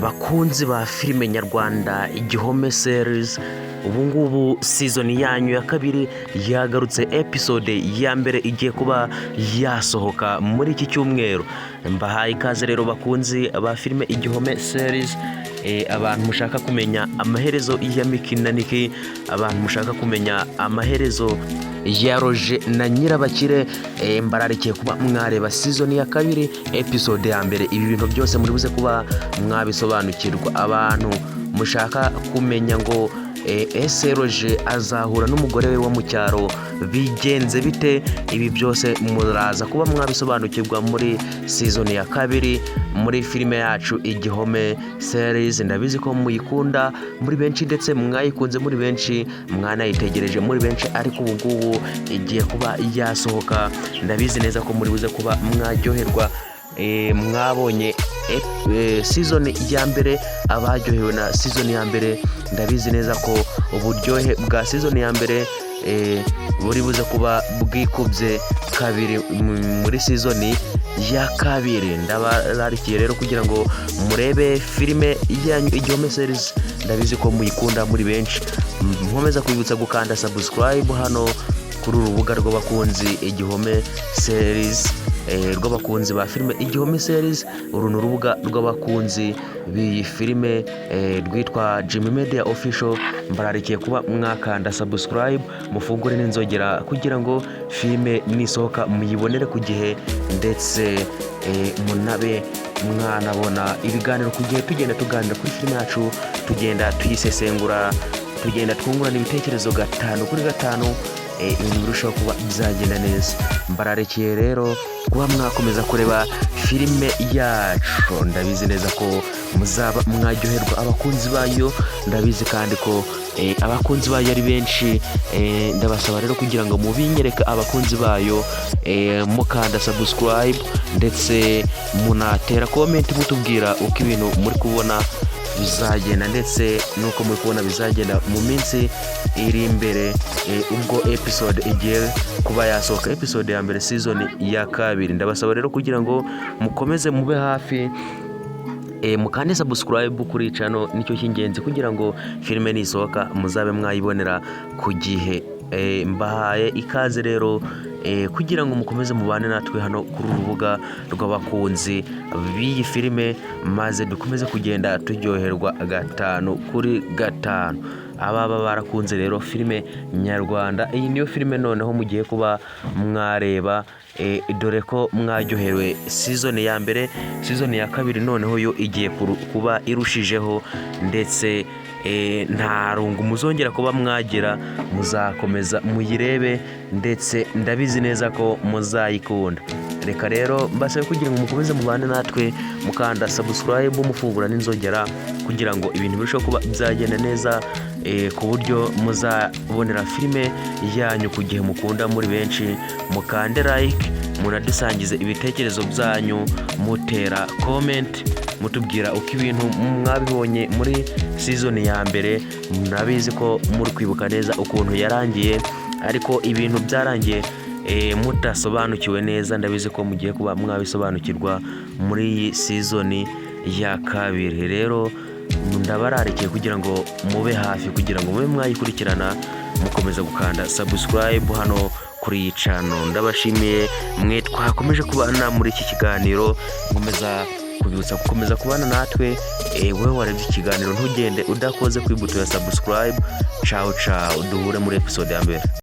bakunzi ba filime nyarwanda Igihome series, ubu ngubu season yanyu ya kabiri yagarutse, episode ya mbere igiye kuba yasohoka muri iki cyumweru. Mbahaye ikaze rero bakunzi ba filime Igihome series, abantu mushaka kumenya amaherezo ya Miki na Niki, abantu mushaka kumenya amaherezo ya Roger na Nyirabakire, mbararikiye kuba mwareba season ya kabiri episode ya mbere. Ibi bintu byose muri buze kuba mwabisobanukirwa. Abantu mushaka kumenya ngo ese Roger azahura n'umugore we wo mu cyaro bigenze bite, ibi byose muraza kuba mwabisobanukirwa muri season ya kabiri muri filime yacu Igihome series. Ndabizi ko muyikunda muri benshi, ndetse mwayikunze muri benshi, mwanayitegereje muri benshi, ariko ubu ngubu igiye kuba yasohoka. Ndabizi neza ko muri buze kuba mwaryoherwa. Mwabonye season ya mbere, abaryohewe na season ya mbere, ndabizi neza ko uburyohe bwa season ya mbere buri buze kuba bwikubye kabiri muri season ya kabiri. Ndabararikiye rero kugira ngo murebe filime yanyu Igihome series. Ndabizi ko muyikunda muri benshi. Nkomeza kwibutsa gukanda subscribe hano kuri urubuga rw'abakunzi Igihome series, rw'abakunzi ba filime Igihome series. Uru ni urubuga rw'abakunzi b'iyi filime rwitwa Jimmy Media Official. Mbararikiye kuba mwakanda subscribe, mufungure n'inzogera kugira ngo filime nisohoka muyibonere ku gihe, ndetse munabe mwanabona ibiganiro ku gihe. Tugenda tuganira kuri filime yacu, tugenda tuyisesengura, tugenda twungurana ibitekerezo gatanu kuri gatanu, ibintu birushaho kuba bizagenda neza. Mbararikiye rero kuba mwakomeza kureba filime yacu. Ndabizi neza ko muzaba mwaryoherwa abakunzi bayo, ndabizi kandi ko abakunzi bayo ari benshi. Ndabasaba rero kugira ngo mubinyereka abakunzi bayo, mukanda subscribe, ndetse munatera comment mutubwira uko ibintu muri kubona bizagenda, ndetse nuko muri kubona bizagenda mu minsi iri imbere, ubwo episode igiye kuba yasohoka, episode ya mbere season ya kabiri. Ndabasaba rero kugira ngo mukomeze mube hafi, mukande subscribe kuri channel, nicyo cy'ingenzi kugira ngo filime nisohoka muzabe mwayibonera ku gihe. Mbahaye ikaze rero kugira ngo mukomeze mubane natwe hano kuri urubuga rw'abakunzi b'iyi filime, maze dukomeze kugenda turyoherwa gatanu kuri gatanu. Ababa barakunze rero filime nyarwanda, iyi niyo filime noneho mugiye kuba mwareba, dore ko mwaryohewe season ya mbere. Season ya kabiri noneho yo igiye kuba irushijeho, ndetse nta rungu muzongera kuba mwagira, muzakomeza muyirebe, ndetse ndabizi neza ko muzayikunda. Reka rero mbasabe kugira ngo mukomeze mubane natwe, mukanda subscribe, mufungura n'inzogera kugira ngo ibintu birusheho kuba byagenda neza, ku buryo muzabonera filime yanyu ku gihe mukunda muri benshi. Mukande like, munadusangize ibitekerezo byanyu, mutera comment, mutubwira uko ibintu mwabibonye muri season ya mbere. Murabizi ko muri kwibuka neza ukuntu yarangiye, ariko ibintu byarangiye mutasobanukiwe neza. Ndabizi ko mugiye kuba mwabisobanukirwa muri iyi season ya kabiri. Rero ndabararikiye kugira ngo mube hafi, kugira ngo mube mwayikurikirana, mukomeza gukanda subscribe hano kuri iyi channel. Ndabashimiye mwe twakomeje kubana muri iki kiganiro. Nkomeza kubibutsa gukomeza kubana natwe. Wowe warebye ikiganiro ntugende udakoze kuri buto ya subscribe. Ciao ciao, duhure muri episode ya mbere.